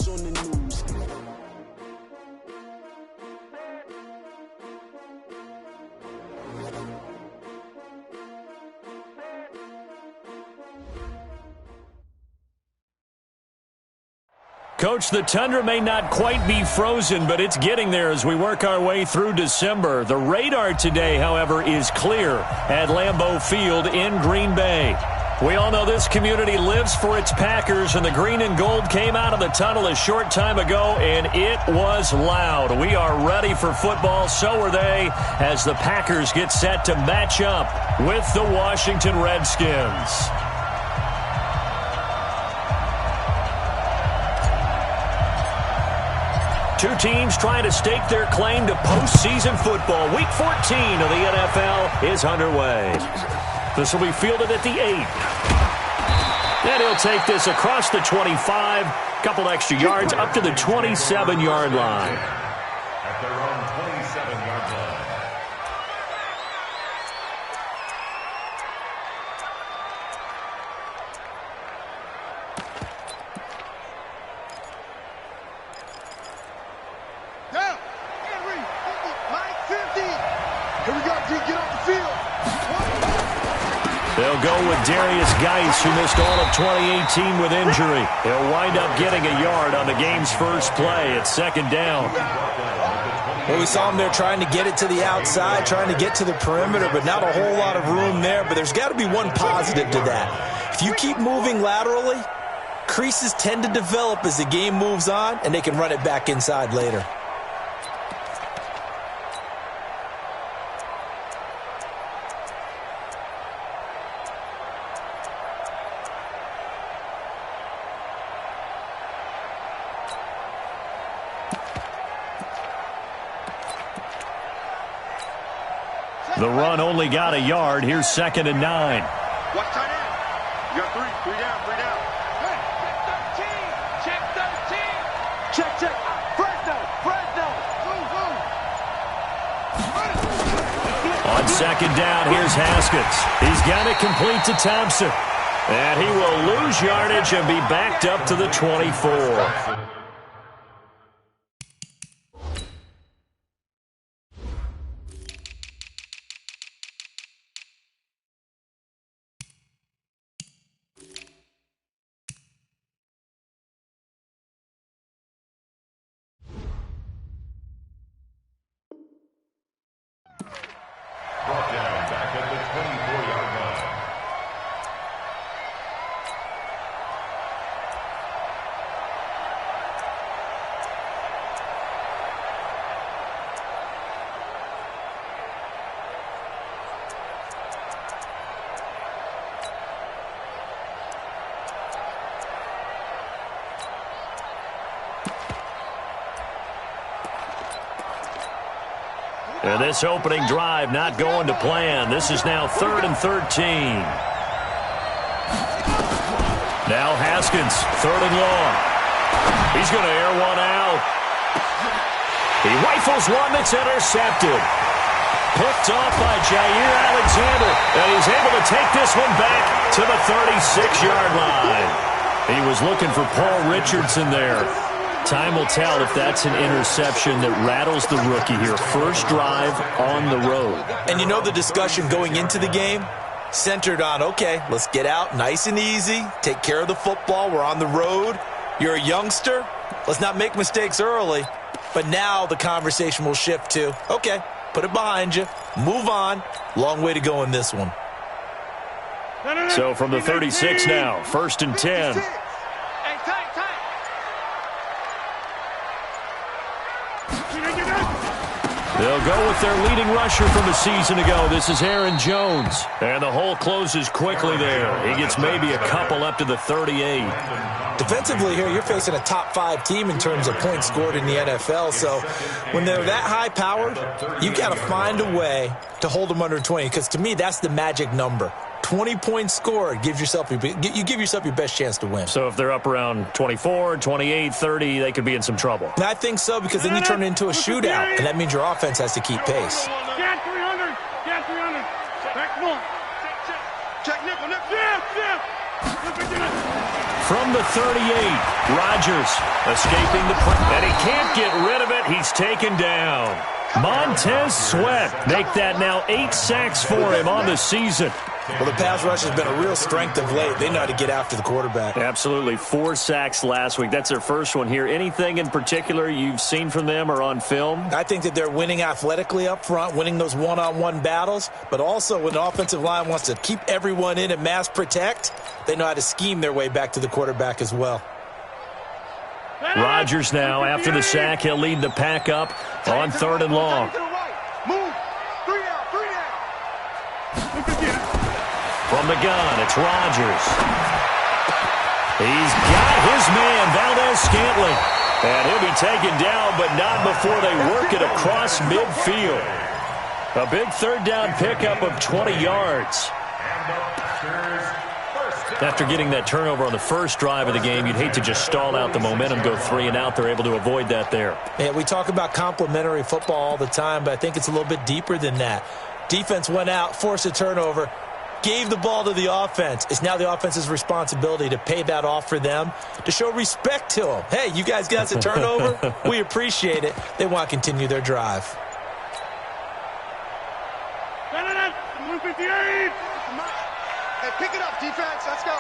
what's on the news. Coach, the tundra may not quite be frozen, but it's getting there as we work our way through December. The radar today, however, is clear at Lambeau Field in Green Bay. We all know this community lives for its Packers, and the green and gold came out of the tunnel a short time ago, and it was loud. We are ready for football, so are they, as the Packers get set to match up with the Washington Redskins. Two teams trying to stake their claim to postseason football. Week 14 of the NFL is underway. This will be fielded at the 8. And he'll take this across the 25, couple extra yards up to the 27-yard line. At their own 27-yard line. They'll go with Darius Geis, who missed all of 2018 with injury. He'll wind up getting a yard on the game's first play. It's second down. Well, we saw him there trying to get it to the outside, trying to get to the perimeter, but not a whole lot of room there. But there's got to be one positive to that. If you keep moving laterally, creases tend to develop as the game moves on, and they can run it back inside later. The run only got a yard. Here's second and 9. Watch tight end. You got three down. Hey, check 13. Check. Fresno. On second down, here's Haskins. He's got it complete to Thompson. And he will lose yardage and be backed up to the 24. Brought down back at the 24-yard line. And this opening drive not going to plan. This is now 3rd and 13. Now Haskins, 3rd and long. He's going to air one out. He rifles one that's intercepted. Picked off by Jair Alexander. And he's able to take this one back to the 36-yard line. He was looking for Paul Richardson there. Time will tell if that's an interception that rattles the rookie here. First drive on the road. And you know the discussion going into the game? Centered on, okay, let's get out nice and easy, take care of the football, we're on the road. You're a youngster, let's not make mistakes early. But now the conversation will shift to, okay, put it behind you, move on. Long way to go in this one. So from the 36 now, 1st and 10. They'll go with their leading rusher from a season ago. This is Aaron Jones. And the hole closes quickly there. He gets maybe a couple up to the 38. Defensively here, you're facing a top 5 team in terms of points scored in the NFL. So when they're that high-powered, you've got to find a way to hold them under 20. Because to me, that's the magic number. 20 points scored, you give yourself your best chance to win. So if they're up around 24, 28, 30, they could be in some trouble. And I think so, because then you turn it into a shootout, and that means your offense has to keep pace. Get 300. Back one. Check nickel. from the 38. Rodgers escaping the press, and he can't get rid of it. He's taken down. Montez Sweat make that now 8 sacks for him on the season. Well, the pass rush has been a real strength of late. They know how to get after the quarterback. Absolutely. 4 sacks last week. That's their first one here. Anything in particular you've seen from them or on film? I think that they're winning athletically up front, winning those one-on-one battles, but also when the offensive line wants to keep everyone in and mass protect, they know how to scheme their way back to the quarterback as well. Rodgers now, after the sack, he'll lead the pack up on 3rd and long. Move. 3 down. From the gun, it's Rodgers. He's got his man, Valdez-Scantling. And he'll be taken down, but not before they work it across midfield. A big 3rd down pickup of 20 yards. After getting that turnover on the first drive of the game, you'd hate to just stall out the momentum, go 3 and out. They're able to avoid that there. Yeah, we talk about complementary football all the time, but I think it's a little bit deeper than that. Defense went out, forced a turnover, gave the ball to the offense. It's now the offense's responsibility to pay that off for them, to show respect to them. Hey, you guys got us a turnover? We appreciate it. They want to continue their drive. 158. Hey, pick it up, defense. Let's go.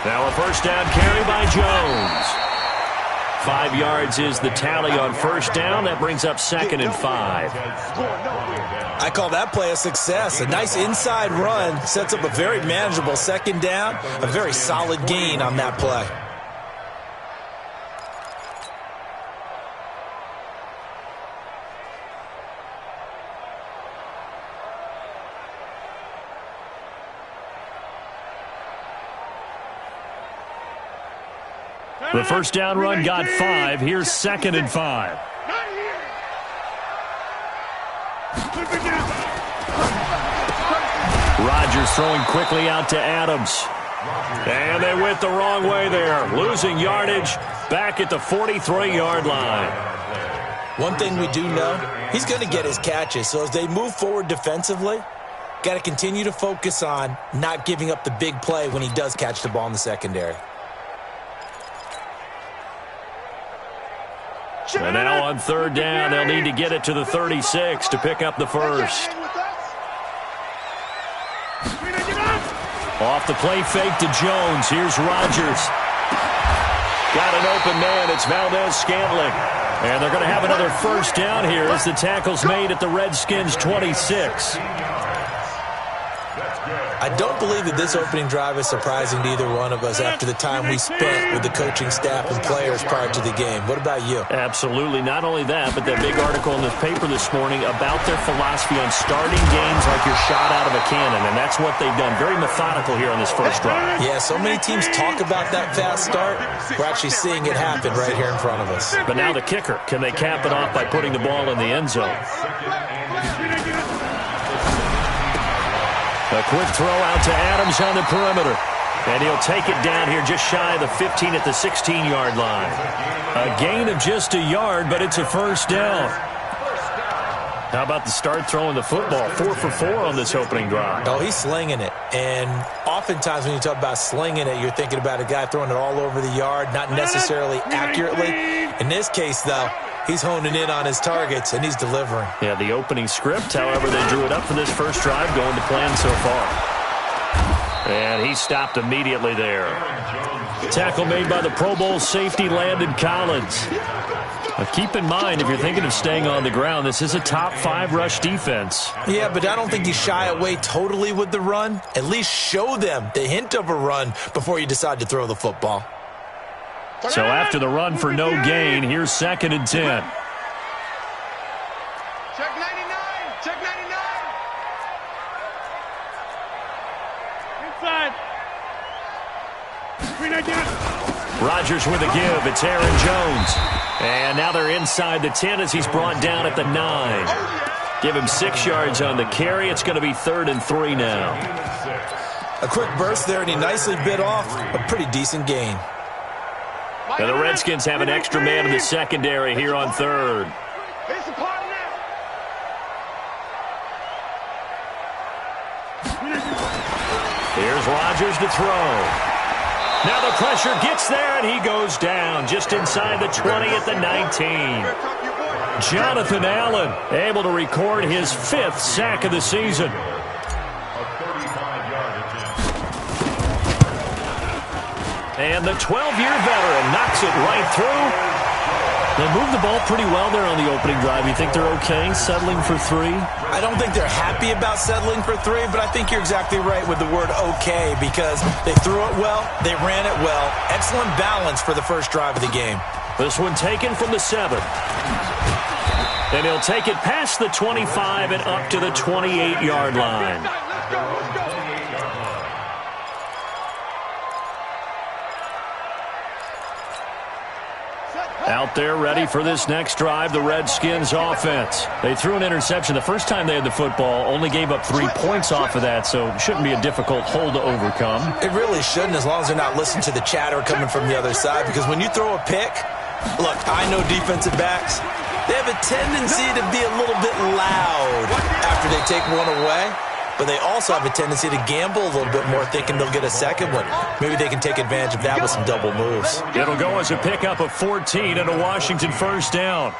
Now a first down carry by Jones. 5 yards is the tally on first down. That brings up 2nd and 5. I call that play a success. A nice inside run sets up a very manageable 2nd down. A very solid gain on that play. The first down run got 5. Here's 2nd and 5. Rodgers throwing quickly out to Adams. And they went the wrong way there. Losing yardage back at the 43-yard line. One thing we do know, he's going to get his catches. So as they move forward defensively, got to continue to focus on not giving up the big play when he does catch the ball in the secondary. And now on 3rd down, they'll need to get it to the 36 to pick up the first. Off the play fake to Jones. Here's Rodgers. Got an open man. It's Valdez-Scantling. And they're going to have another first down here as the tackle's made at the Redskins' 26. I don't believe that this opening drive is surprising to either one of us after the time we spent with the coaching staff and players prior to the game. What about you? Absolutely. Not only that, but that big article in the paper this morning about their philosophy on starting games like you're shot out of a cannon, and that's what they've done. Very methodical here on this first drive. Yeah, so many teams talk about that fast start. We're actually seeing it happen right here in front of us. But now the kicker. Can they cap it off by putting the ball in the end zone? A quick throw out to Adams on the perimeter. And he'll take it down here just shy of the 15 at the 16-yard line. A gain of just a yard, but it's a first down. How about the start throwing the football? 4 for 4 on this opening drive. Oh, he's slinging it. And oftentimes when you talk about slinging it, you're thinking about a guy throwing it all over the yard, not necessarily accurately. In this case, though, he's honing in on his targets, and he's delivering. Yeah, the opening script, however, they drew it up for this first drive, going to plan so far. And he stopped immediately there. Tackle made by the Pro Bowl safety, Landon Collins. Now keep in mind, if you're thinking of staying on the ground, this is a top 5 rush defense. Yeah, but I don't think you shy away totally with the run. At least show them the hint of a run before you decide to throw the football. So after the run for no gain, here's 2nd and 10. Check 99. Check 99. Inside. Rodgers with a give. It's Aaron Jones. And now they're inside the 10 as he's brought down at the 9. Give him 6 yards on the carry. It's going to be 3rd and 3 now. A quick burst there, and he nicely bit off a pretty decent gain. Now the Redskins have an extra man in the secondary here on 3rd. Here's Rodgers to throw. Now the pressure gets there, and he goes down just inside the 20 at the 19. Jonathan Allen able to record his 5th sack of the season. And the 12-year veteran knocks it right through. They moved the ball pretty well there on the opening drive. You think they're okay settling for 3? I don't think they're happy about settling for 3, but I think you're exactly right with the word okay, because they threw it well, they ran it well. Excellent balance for the first drive of the game. This one taken from the 7. And he'll take it past the 25 and up to the 28-yard line. Out there ready for this next drive, the Redskins offense. They threw an interception the first time they had the football, only gave up 3 points off of that, so it shouldn't be a difficult hole to overcome. It really shouldn't, as long as they're not listening to the chatter coming from the other side, because when you throw a pick, look, I know defensive backs, they have a tendency to be a little bit loud after they take one away. But they also have a tendency to gamble a little bit more, thinking they'll get a second one. Maybe they can take advantage of that with some double moves. It'll go as a pickup of 14 and a Washington first down.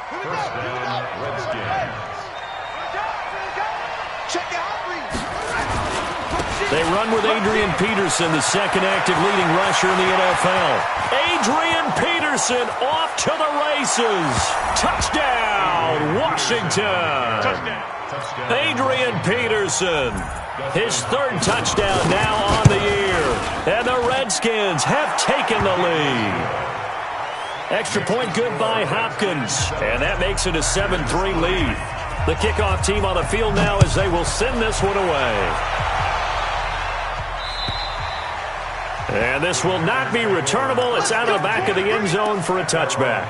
They run with Adrian Peterson, the second active leading rusher in the NFL. Adrian Peterson off to the races. Touchdown, Washington. Touchdown. Adrian Peterson, his 3rd touchdown now on the year. And the Redskins have taken the lead. Extra point good by Hopkins. And that makes it a 7-3 lead. The kickoff team on the field now as they will send this one away. And this will not be returnable. It's out of the back of the end zone for a touchback.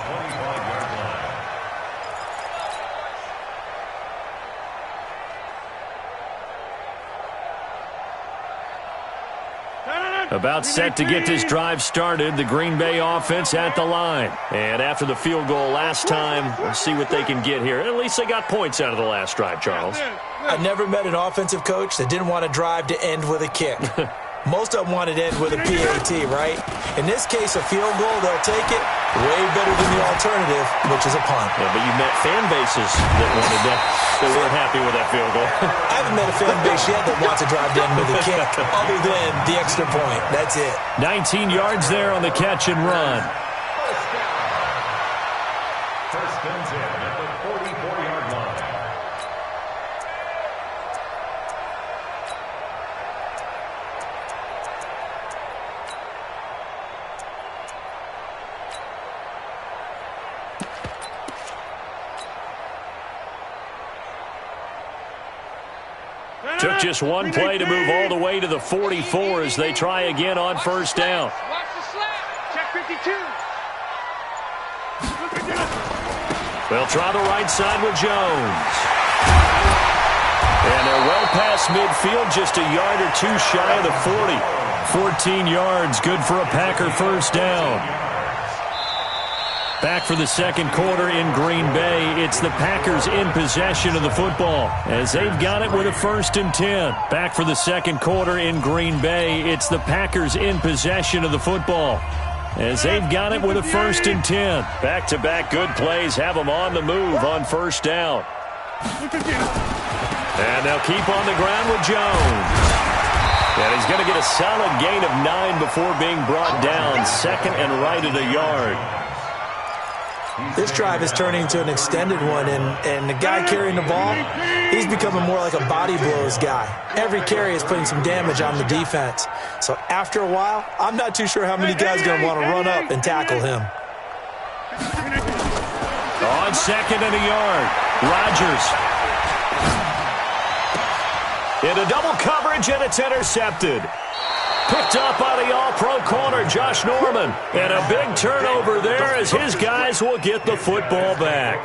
About set to get this drive started, the Green Bay offense at the line. And after the field goal last time, we'll see what they can get here. At least they got points out of the last drive, Charles. I never met an offensive coach that didn't want a drive to end with a kick. Most of them wanted to end with a PAT, right? In this case, a field goal, they'll take it. Way better than the alternative, which is a punt. Yeah, but you met fan bases that wanted that. They weren't happy with that field goal. I haven't met a fan base yet that wants to drive down with a kick other than the extra point. That's it. 19 yards there on the catch and run. First and 10 at the 44-yard line. Took just one play to move all the way to the 44 as they try again on first down. Watch the slap. Check 52. They'll try the right side with Jones. And they're well past midfield, just a yard or two shy of the 40. 14 yards, good for a Packer first down. Back for the second quarter in Green Bay. It's the Packers in possession of the football as they've got it with a 1st and 10. Back for the second quarter in Green Bay. It's the Packers in possession of the football as they've got it with a 1st and 10. Back-to-back good plays have them on the move on first down. And they'll keep on the ground with Jones. And he's going to get a solid gain of 9 before being brought down. Second and right at a yard. This drive is turning into an extended one, and the guy carrying the ball, he's becoming more like a body blows guy. Every carry is putting some damage on the defense. So after a while, I'm not too sure how many guys are going to want to run up and tackle him. On second and a yard, Rodgers. Into double coverage, and it's intercepted. Picked up by the all-pro corner, Josh Norman. And a big turnover there as his guys will get the football back.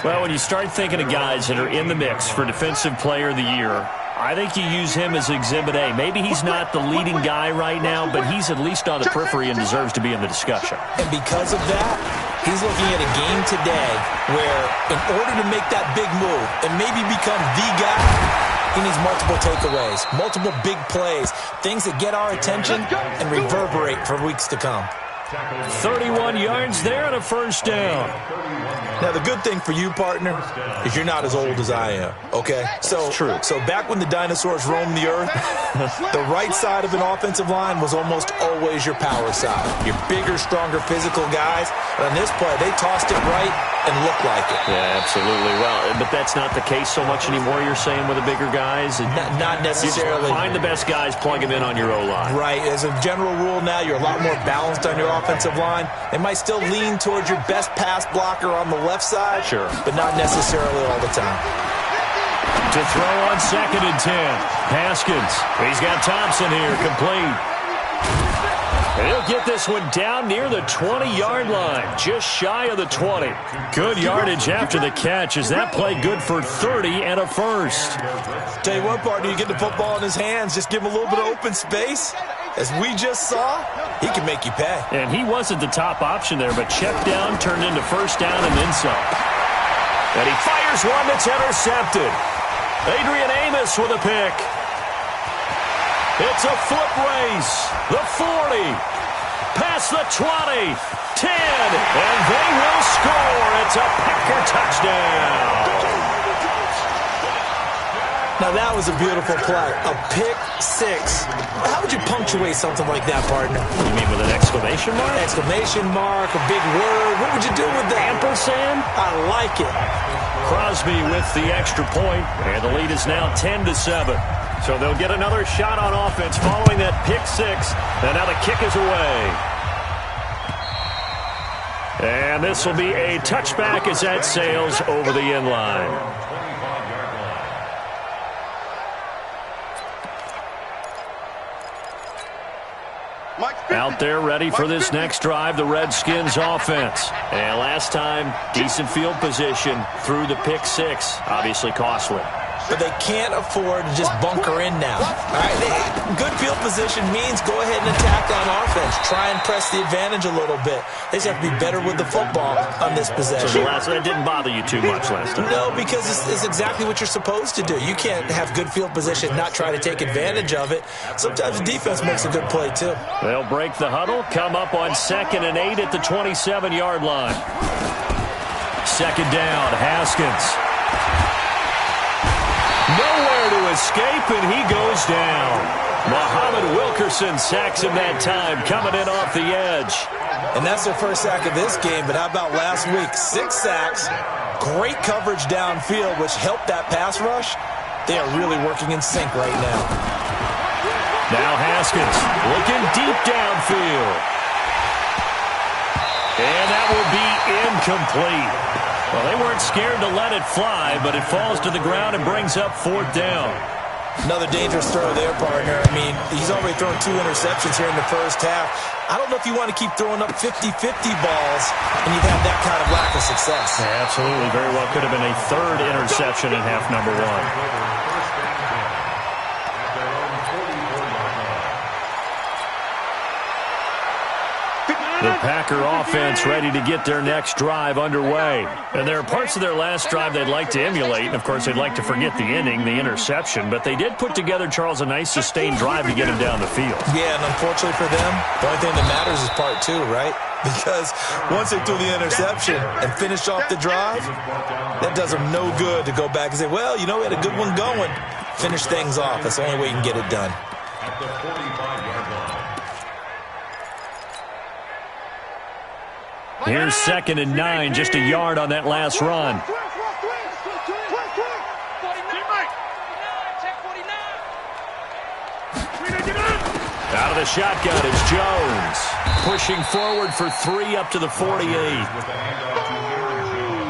Well, when you start thinking of guys that are in the mix for Defensive Player of the Year, I think you use him as Exhibit A. Maybe he's not the leading guy right now, but he's at least on the periphery and deserves to be in the discussion. And because of that, he's looking at a game today where in order to make that big move and maybe become the guy, He needs multiple takeaways, multiple big plays, things that get our attention and reverberate for weeks to come. 31 yards there and a first down. Now, the good thing for you, partner, is you're not as old as I am, okay? So, true. So back when the dinosaurs roamed the earth, the right side of an offensive line was almost always your power side. Your bigger, stronger, physical guys. And on this play, they tossed it right and looked like it. Yeah, absolutely. Well, but that's not the case so much anymore, you're saying, with the bigger guys? Not necessarily. Find the best guys, plug them in on your O-line. Right. As a general rule now, you're a lot more balanced on your offensive line. They might still lean towards your best pass blocker on the left side, sure, but not necessarily all the time. To throw on 2nd and 10. Haskins. He's got Thompson here, complete. And he'll get this one down near the 20-yard line, just shy of the 20. Good yardage after the catch. Is that play good for 30 and a first? Tell you what, partner, you get the football in his hands, just give him a little bit of open space. As we just saw, he can make you pay. And he wasn't the top option there, but check down turned into first down and then some. And he fires one that's intercepted. Adrian Amos with a pick. It's a foot race. The 40. Past the 20. 10. And they will score. It's a Packer touchdown. Now, that was a beautiful play. A pick six. How would you punctuate something like that, partner? You mean with an exclamation mark? Exclamation mark, a big word. What would you do with that? Ampersand? I like it. Crosby with the extra point, and the lead is now 10-7. So they'll get another shot on offense following that pick six, and now the kick is away. And this will be a touchback as that sails over the end line. Out there ready for this next drive, the Redskins offense. And last time, decent field position through the pick six. Obviously costly. But they can't afford to just bunker in now. All right, good field position means go ahead and attack on offense. Try and press the advantage a little bit. They just have to be better with the football on this possession. So that didn't bother you too much last time? No, because it's exactly what you're supposed to do. You can't have good field position, not try to take advantage of it. Sometimes the defense makes a good play, too. They'll break the huddle, come up on 2nd and 8 at the 27-yard line. 2nd down, Haskins. Nowhere to escape, and he goes down. Muhammad Wilkerson sacks him that time, coming in off the edge. And that's their first sack of this game, but how about last week? 6 sacks, great coverage downfield, which helped that pass rush. They are really working in sync right now. Now Haskins looking deep downfield. And that will be incomplete. Well, they weren't scared to let it fly, but it falls to the ground and brings up 4th down. Another dangerous throw there, partner. I mean, he's already thrown 2 interceptions here in the first half. I don't know if you want to keep throwing up 50-50 balls and you've had that kind of lack of success. Yeah, absolutely. Very well could have been a 3rd interception in half number 1. The Packer offense ready to get their next drive underway. And there are parts of their last drive they'd like to emulate. And, of course, they'd like to forget the inning, the interception. But they did put together, Charles, a nice sustained drive to get him down the field. Yeah, and unfortunately for them, the only thing that matters is part 2, right? Because once they threw the interception and finished off the drive, that does them no good to go back and say, well, you know, we had a good one going. Finish things off. That's the only way you can get it done. At the 45-yard line. Here's 2nd and 9, just a yard on that last run. Out of the shotgun, it's Jones. Pushing forward for 3 up to the 48.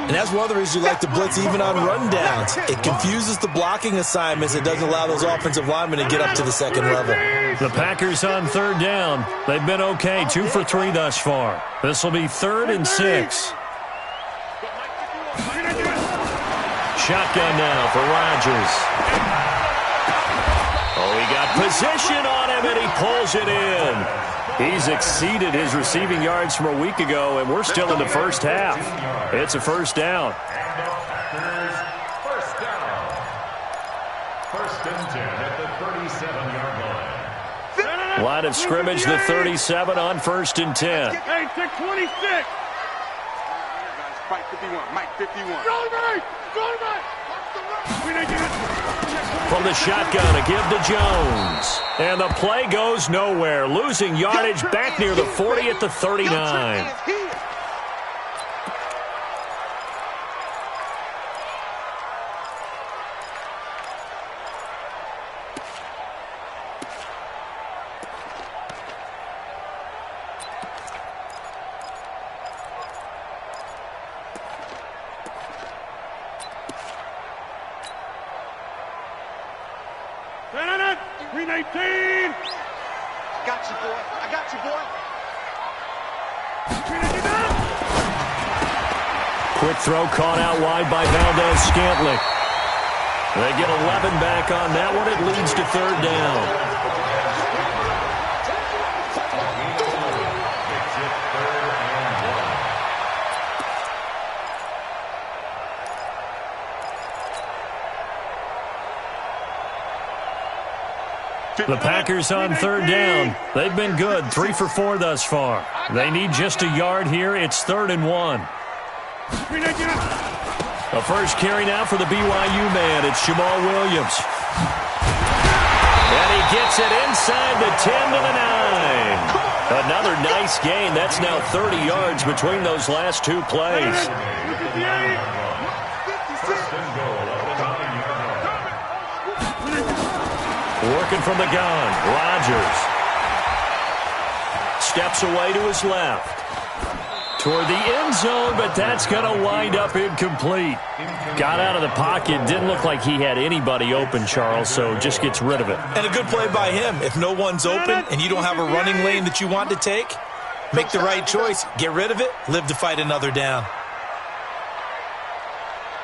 And that's one of the reasons you like to blitz even on rundowns. It confuses the blocking assignments. It doesn't allow those offensive linemen to get up to the second level. The Packers on 3rd down. They've been okay, 2 for 3 thus far. This will be 3rd and 6. Shotgun now for Rodgers. Oh, he got position on him, and he pulls it in. He's exceeded his receiving yards from a week ago, and we're still in the first half. It's a first down. First down. Line of scrimmage, the 37 on 1st and 10. Hey, check 26. Mike 51. Mike 51. Go, Mike. Go, Mike. From the shotgun, a give to Jones. And the play goes nowhere. Losing yardage back near the 40 at the 39. Green 18. Got you, boy. I got you, boy. Quick throw caught out wide by Valdez-Scantling. They get 11 back on that one. It leads to 3rd down. The Packers on 3rd down. They've been good, 3 for 4 thus far. They need just a yard here. It's 3rd and 1. The first carry now for the BYU man. It's Jamal Williams. And he gets it inside the 10 to the 9. Another nice gain. That's now 30 yards between those last 2 plays. Working from the gun, Rodgers. Steps away to his left. Toward the end zone, but that's going to wind up incomplete. Got out of the pocket. Didn't look like he had anybody open, Charles, so just gets rid of it. And a good play by him. If no one's open and you don't have a running lane that you want to take, make the right choice. Get rid of it. Live to fight another down.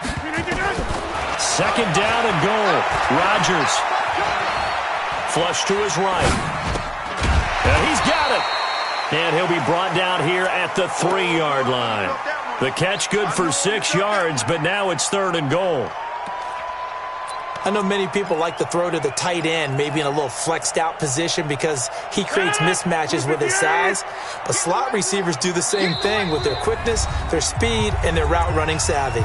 2nd down and goal. Rodgers. Flush to his right. And he's got it. And he'll be brought down here at the 3-yard line. The catch good for 6 yards, but now it's 3rd and goal. I know many people like to throw to the tight end, maybe in a little flexed out position because he creates mismatches with his size. But slot receivers do the same thing with their quickness, their speed, and their route running savvy.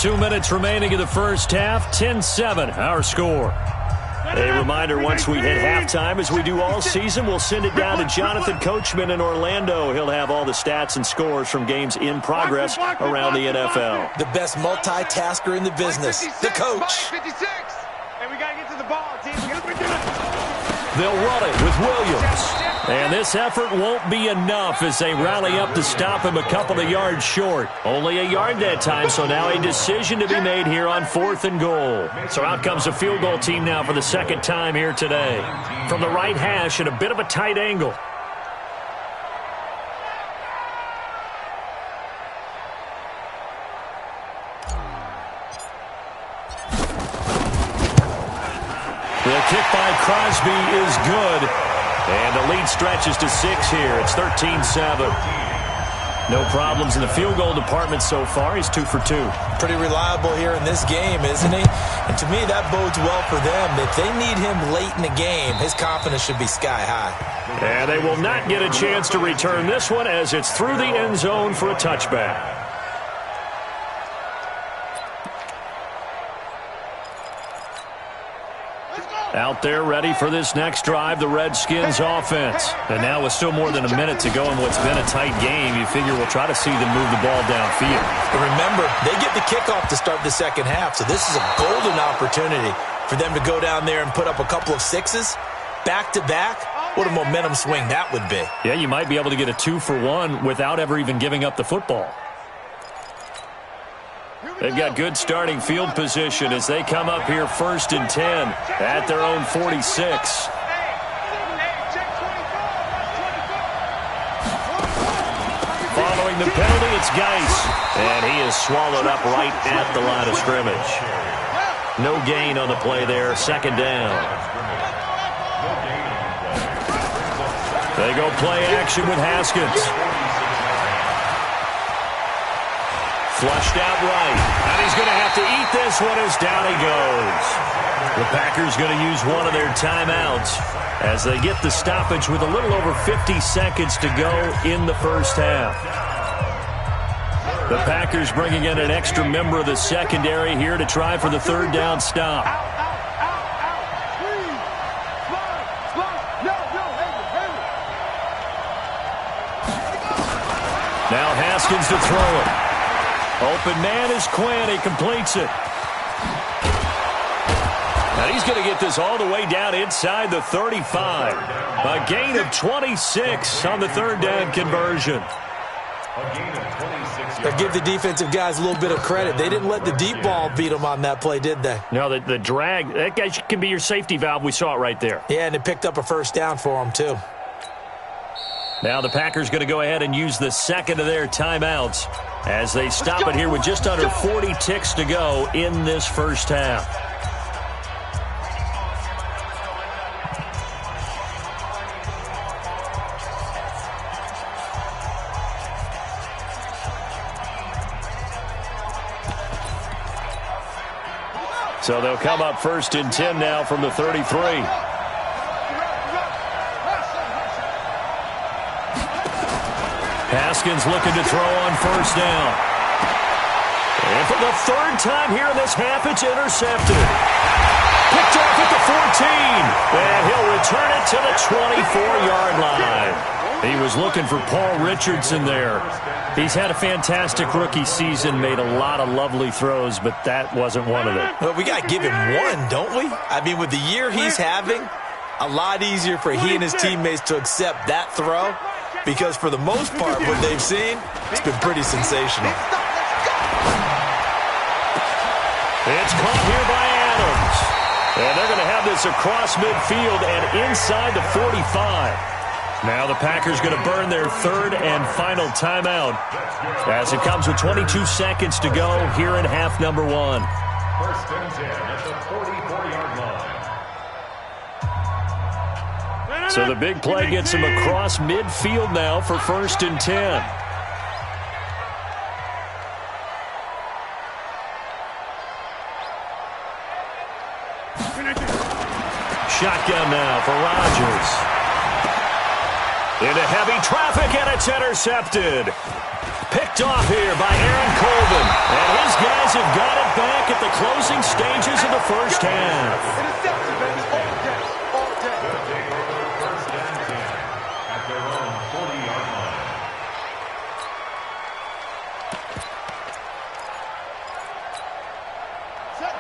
2 minutes remaining in the first half. 10-7, our score. A reminder, once we hit halftime, as we do all season, we'll send it down to Jonathan Coachman in Orlando. He'll have all the stats and scores from games in progress around the NFL. The best multitasker in the business, the coach. 56. And we got to get to the ball, team. They'll run it with Williams. And this effort won't be enough as they rally up to stop him a couple of yards short. Only a yard that time, so now a decision to be made here on 4th and goal. So out comes a field goal team now for the 2nd time here today. From the right hash at a bit of a tight angle. The kick by Crosby is good. And the lead stretches to 6 here. It's 13-7. No problems in the field goal department so far. He's 2 for 2. Pretty reliable here in this game, isn't he? And to me, that bodes well for them. If they need him late in the game, his confidence should be sky high. And they will not get a chance to return this one as it's through the end zone for a touchback. Out there ready for this next drive, the Redskins offense. And now with still more than a minute to go in what's been a tight game, you figure we'll try to see them move the ball downfield. But remember, they get the kickoff to start the 2nd half, so this is a golden opportunity for them to go down there and put up a couple of 6s back-to-back. What a momentum swing that would be. Yeah, you might be able to get a 2-for-1 without ever even giving up the football. They've got good starting field position as they come up here 1st and 10 at their own 46. Following the penalty, it's Geis. And he is swallowed up right at the line of scrimmage. No gain on the play there, 2nd down. They go play action with Haskins. Flushed out right. And he's going to have to eat this one as down he goes. The Packers going to use one of their timeouts as they get the stoppage with a little over 50 seconds to go in the first half. The Packers bringing in an extra member of the secondary here to try for the third down stop. Now Haskins to throw it. Open man is Quinn. He completes it. And he's going to get this all the way down inside the 35. A gain of 26 on the third down conversion. But give the defensive guys a little bit of credit. They didn't let the deep ball beat them on that play, did they? No, the drag, that guy can be your safety valve. We saw it right there. Yeah, and it picked up a first down for them, too. Now the Packers going to go ahead and use the second of their timeouts as they stop it here with just under 40 ticks to go in this first half. So they'll come up 1st and 10 now from the 33. Haskins looking to throw on first down. And for the third time here in this half, it's intercepted. Picked off at the 14. And he'll return it to the 24-yard line. He was looking for Paul Richardson there. He's had a fantastic rookie season, made a lot of lovely throws, but that wasn't one of them. Well, we got to give him one, don't we? I mean, with the year he's having, a lot easier for he and his teammates to accept that throw because for the most part, what they've seen, it's been pretty sensational. It's caught here by Adams. And they're going to have this across midfield and inside the 45. Now the Packers going to burn their third and final timeout as it comes with 22 seconds to go here in half number one. 1st and 10 at the 44-yard line. So the big play gets him across midfield now for 1st and 10. Shotgun now for Rodgers. Into heavy traffic, and it's intercepted. Picked off here by Aaron Colvin. And his guys have got it back at the closing stages of the first half. Intercepted, baby, all day, all day. They'll take over 1st and 10 at their own 40-yard line.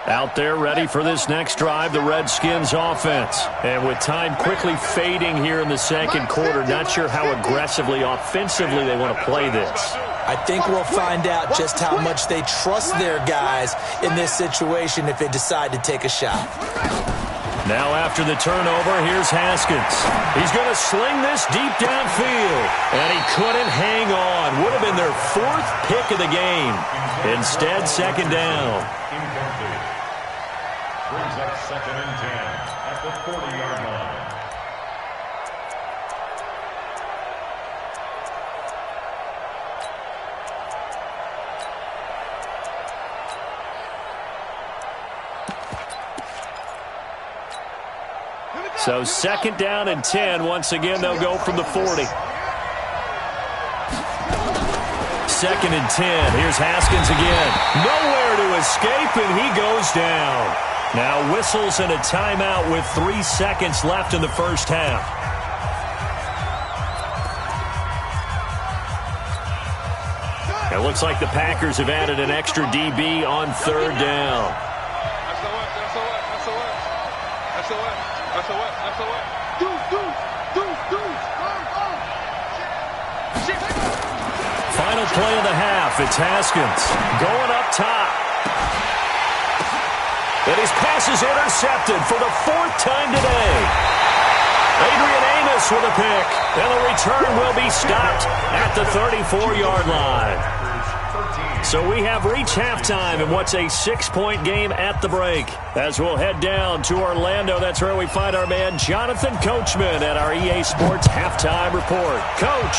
Out there ready for this next drive, the Redskins offense. And with time quickly fading here in the second quarter, not sure how aggressively, offensively they want to play this. I think we'll find out just how much they trust their guys in this situation if they decide to take a shot. Now after the turnover, here's Haskins. He's going to sling this deep downfield. And he couldn't hang on. Would have been their 4th pick of the game. Instead, second down. Incomplete. Brings up 2nd and 10 at the 40-yard line. So 2nd down and 10. Once again, they'll go from the 40. 2nd and 10. Here's Haskins again. Nowhere to escape, and he goes down. Now whistles and a timeout with 3 seconds left in the first half. It looks like the Packers have added an extra DB on 3rd down. Final play of the half. It's Haskins going up top. And his pass is intercepted for the 4th time today. Adrian Amos with a pick. And the return will be stopped at the 34-yard line. So we have reached halftime in what's a 6-point game at the break. As we'll head down to Orlando, that's where we find our man Jonathan Coachman at our EA Sports Halftime Report. Coach.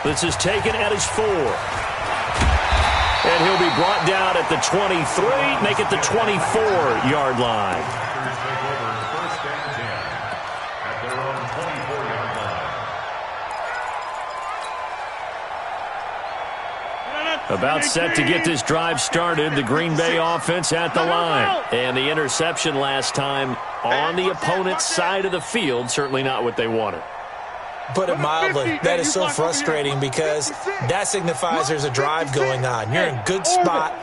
This is taken at his 4. And he'll be brought down at the 23, make it the 24-yard line. About set to get this drive started, the Green Bay offense at the line. And the interception last time on the opponent's side of the field, certainly not what they wanted. Put it mildly, that is so frustrating because that signifies there's a drive going on. You're in a good spot,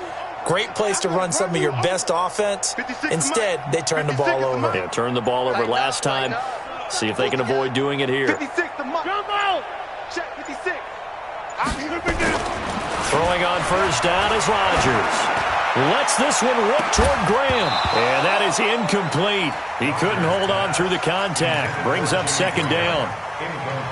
great place to run some of your best offense. Instead, they turn the ball over. Yeah, turned the ball over last time. See if they can avoid doing it here. Throwing on first down is Rodgers. Lets this one rip toward Graham. And that is incomplete. He couldn't hold on through the contact. Brings up second down.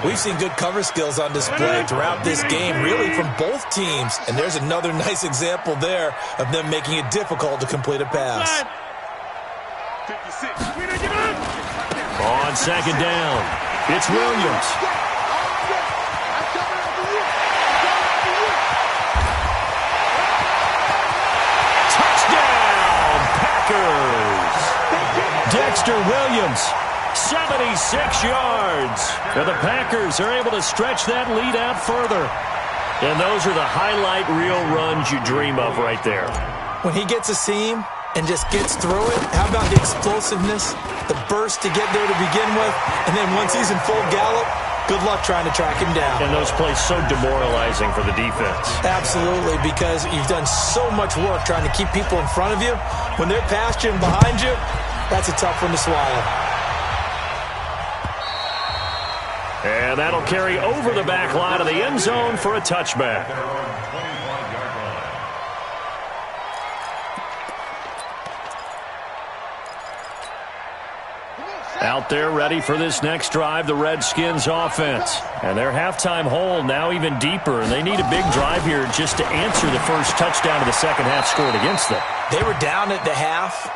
We've seen good cover skills on display throughout this game, really from both teams. And there's another nice example there of them making it difficult to complete a pass. On second down, it's Williams. Touchdown, Packers! Dexter Williams, 76 yards. And the Packers are able to stretch that lead out further. And those are the highlight reel runs you dream of right there. When he gets a seam and just gets through it, how about the explosiveness, the burst to get there to begin with, and then once he's in full gallop, good luck trying to track him down. And those plays so demoralizing for the defense. Absolutely, because you've done so much work trying to keep people in front of you. When they're past you and behind you, that's a tough one to swallow. And that'll carry over the back line of the end zone for a touchback. Out there ready for this next drive, the Redskins offense. And their halftime hole now even deeper, and they need a big drive here just to answer the first touchdown of the second half scored against them. They were down at the half.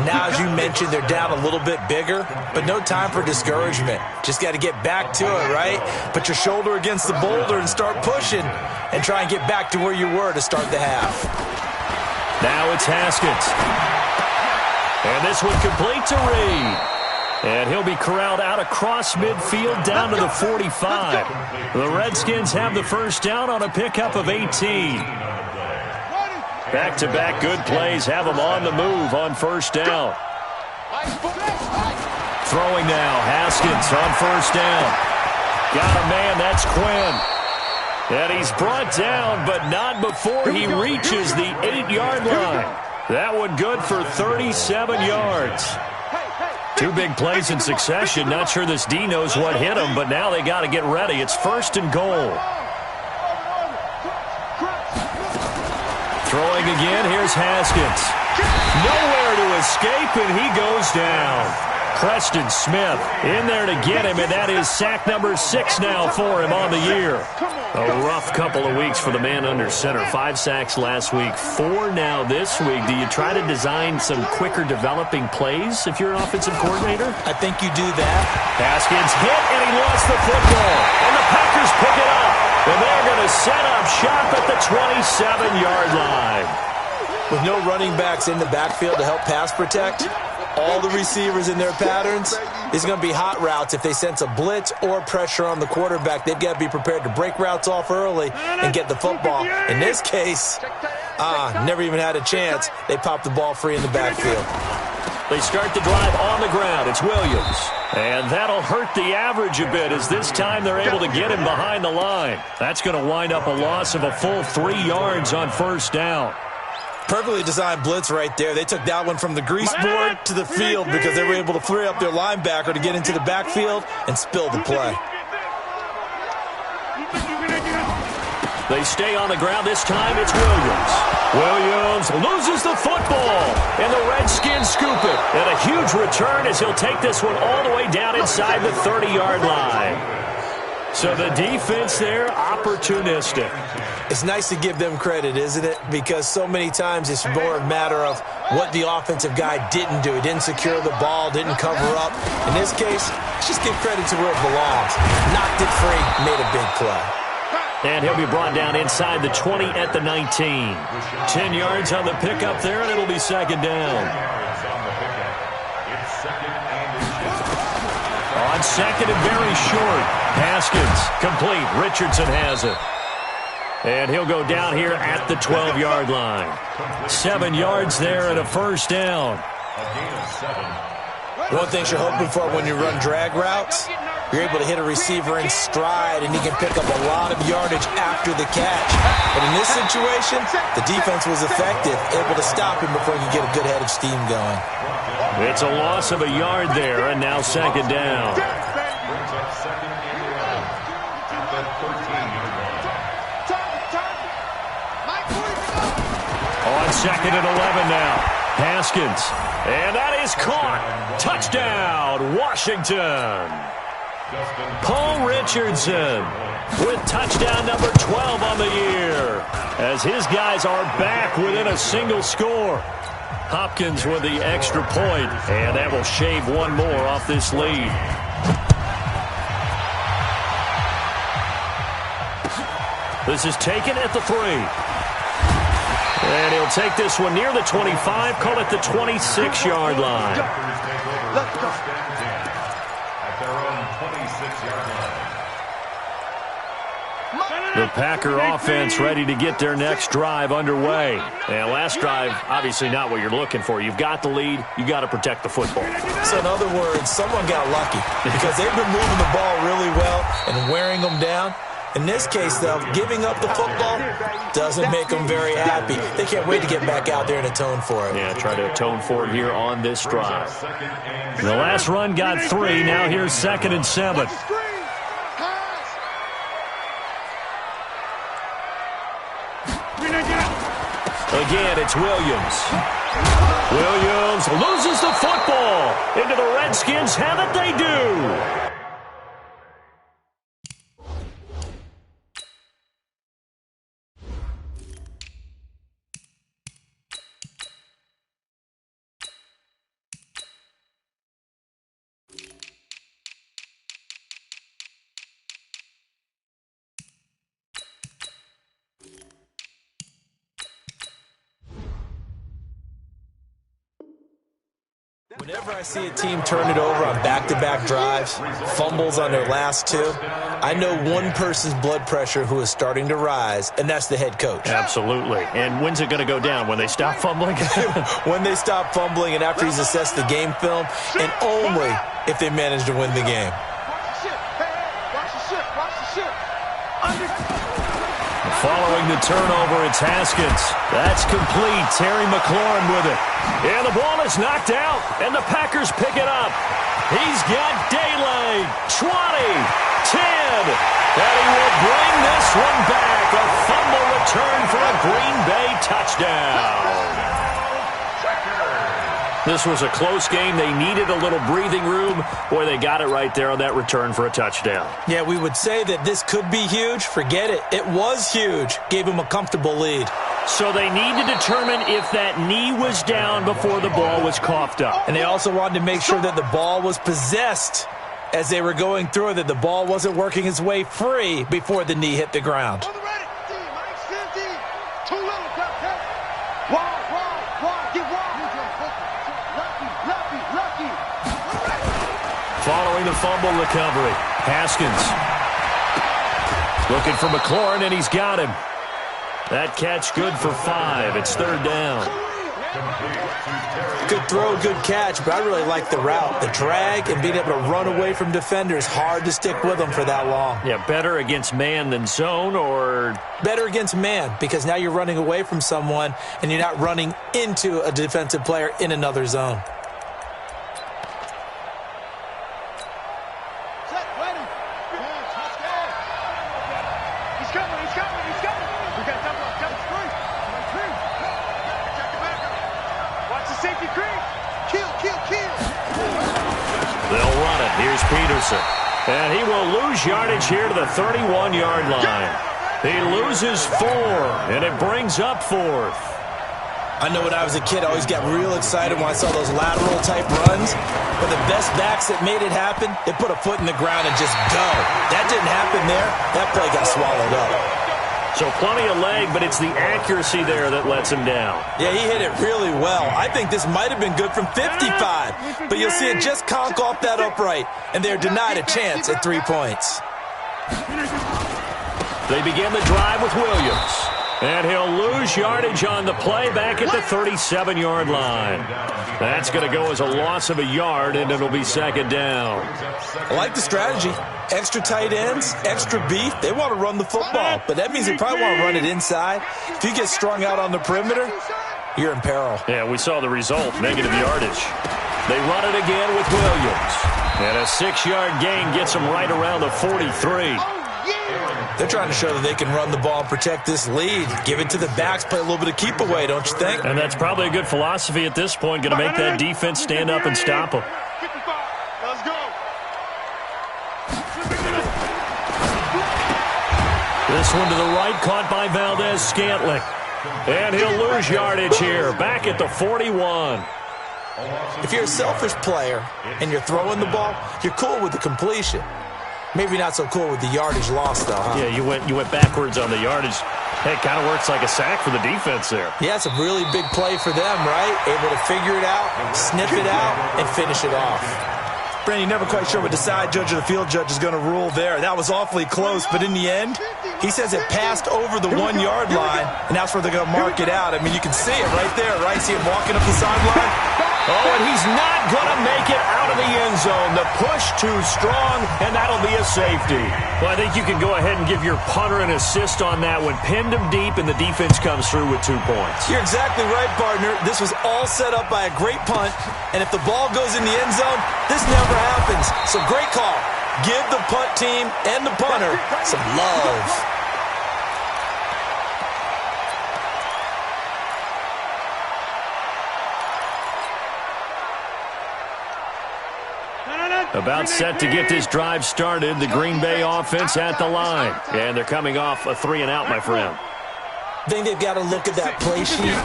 Now, as you mentioned, they're down a little bit bigger, but no time for discouragement. Just got to get back to it, right? Put your shoulder against the boulder and start pushing and try and get back to where you were to start the half. Now it's Haskins. And this one complete to Reed. And he'll be corralled out across midfield down to the 45. The Redskins have the first down on a pickup of 18. Back-to-back good plays have them on the move on first down. Throwing now, Haskins on first down. Got a man, that's Quinn. And he's brought down, but not before he reaches the 8-yard line. That one good for 37 yards. Two big plays in succession. Not sure this D knows what hit him, but now they got to get ready. It's first and goal. Throwing again, here's Haskins. Nowhere to escape, and he goes down. Preston Smith in there to get him, and that is sack number 6 now for him on the year. A rough couple of weeks for the man under center. 5 sacks last week, 4 now this week. Do you try to design some quicker developing plays if you're an offensive coordinator? I think you do that. Haskins hit, and he lost the football. And the Packers pick it up. And they're going to set up shop at the 27-yard line. With no running backs in the backfield to help pass protect, all the receivers in their patterns, it's going to be hot routes. If they sense a blitz or pressure on the quarterback, they've got to be prepared to break routes off early and get the football. In this case, never even had a chance. They popped the ball free in the backfield. They start the drive on the ground. It's Williams. And that'll hurt the average a bit as this time they're able to get him behind the line. That's going to wind up a loss of a full 3 yards on first down. Perfectly designed blitz right there. They took that one from the grease board to the field because they were able to free up their linebacker to get into the backfield and spill the play. They stay on the ground. This time it's Williams. Williams loses the football, and the Redskins scoop it. And a huge return as he'll take this one all the way down inside the 30-yard line. So the defense there, opportunistic. It's nice to give them credit, isn't it? Because so many times it's more a matter of what the offensive guy didn't do. He didn't secure the ball, didn't cover up. In this case, let's just give credit to where it belongs. Knocked it free, made a big play. And he'll be brought down inside the 20 at the 19. 10 yards on the pickup there, and it'll be second down. On second and very short. Haskins, complete. Richardson has it. And he'll go down here at the 12-yard line. 7 yards there and a first down. One thing you're hoping for when you run drag routes, you're able to hit a receiver in stride, and he can pick up a lot of yardage after the catch. But in this situation, the defense was effective, able to stop him before he could get a good head of steam going. It's a loss of a yard there, and now second down. On second and 11 now. Haskins. And that is caught. Touchdown, Washington. Paul Richardson with touchdown number 12 on the year, as his guys are back within a single score. Hopkins with the extra point, and that will shave one more off this lead. This is taken at the 3. And he'll take this one near the 25, call it the 26-yard line. Let's go. The Packer offense ready to get their next drive underway. And last drive, obviously not what you're looking for. You've got the lead. You got to protect the football. So in other words, someone got lucky because they've been moving the ball really well and wearing them down. In this case, though, giving up the football doesn't make them very happy. They can't wait to get back out there and atone for it. Yeah, try to atone for it here on this drive. The last run got 3. Now here's second and 7. Again, it's Williams. Williams loses the football. Into the Redskins have it, they do. Whenever I see a team turn it over on back-to-back drives, fumbles on their last 2, I know one person's blood pressure who is starting to rise, and that's the head coach. Absolutely. And when's it going to go down? When they stop fumbling? When they stop fumbling and after he's assessed the game film, and only if they manage to win the game. Following the turnover, it's Haskins. That's complete. Terry McLaurin with it. And the ball is knocked out, and the Packers pick it up. He's got daylight. 20, 10, and he will bring this one back. A fumble return for a Green Bay touchdown. This was a close game. They needed a little breathing room. Boy, they got it right there on that return for a touchdown. Yeah, we would say that this could be huge. Forget it. It was huge. Gave them a comfortable lead. So they need to determine if that knee was down before the ball was coughed up. And they also wanted to make sure that the ball was possessed as they were going through it, that the ball wasn't working its way free before the knee hit the ground. Following the fumble recovery, Haskins looking for McLaurin, and he's got him. That catch good for 5. It's third down. Good throw, good catch, but I really like the route. The drag and being able to run away from defenders, hard to stick with them for that long. Yeah, better against man than zone, or? Better against man, because now you're running away from someone and you're not running into a defensive player in another zone. And he will lose yardage here to the 31-yard line. He loses 4, and it brings up 4th. I know when I was a kid, I always got real excited when I saw those lateral-type runs. But the best backs that made it happen, they put a foot in the ground and just go. That didn't happen there. That play got swallowed up. So plenty of leg, but it's the accuracy there that lets him down. Yeah, he hit it really well. I think this might have been good from 55. But you'll see it just conk off that upright, and they're denied a chance at 3 points. They begin the drive with Williams. And he'll lose yardage on the play back at the 37-yard line. That's going to go as a loss of a yard, and it'll be second down. I like the strategy. Extra tight ends, extra beef. They want to run the football, but that means they probably want to run it inside. If you get strung out on the perimeter, you're in peril. Yeah, we saw the result, negative yardage. They run it again with Williams. And a 6-yard gain gets them right around the 43. They're trying to show that they can run the ball and protect this lead. Give it to the backs, play a little bit of keep away, don't you think? And that's probably a good philosophy at this point, going to make that defense stand up and stop them. Let's go. This one to the right, caught by Valdez-Scantling. And he'll lose yardage here, back at the 41. If you're a selfish player and you're throwing the ball, you're cool with the completion. Maybe not so cool with the yardage loss, though, huh? Yeah, you went backwards on the yardage. Hey, it kind of works like a sack for the defense there. Yeah, it's a really big play for them, right? Able to figure it out, sniff it out, and finish it off. Brandon, you're never quite sure what the side judge or the field judge is going to rule there. That was awfully close, but in the end, he says it passed over the 1-yard line, and that's where they're going to mark it out. I mean, you can see it right there, right? See him walking up the sideline? Oh, and he's not going to make it out of the end zone. The push too strong, and that'll be a safety. Well, I think you can go ahead and give your punter an assist on that one. Pinned him deep, and the defense comes through with 2 points. You're exactly right, partner. This was all set up by a great punt, and if the ball goes in the end zone, this never happens. So great call. Give the punt team and the punter some love. About set to get this drive started, the Green Bay offense at the line. And they're coming off a 3-and-out, my friend. I think they've got to look at that play sheet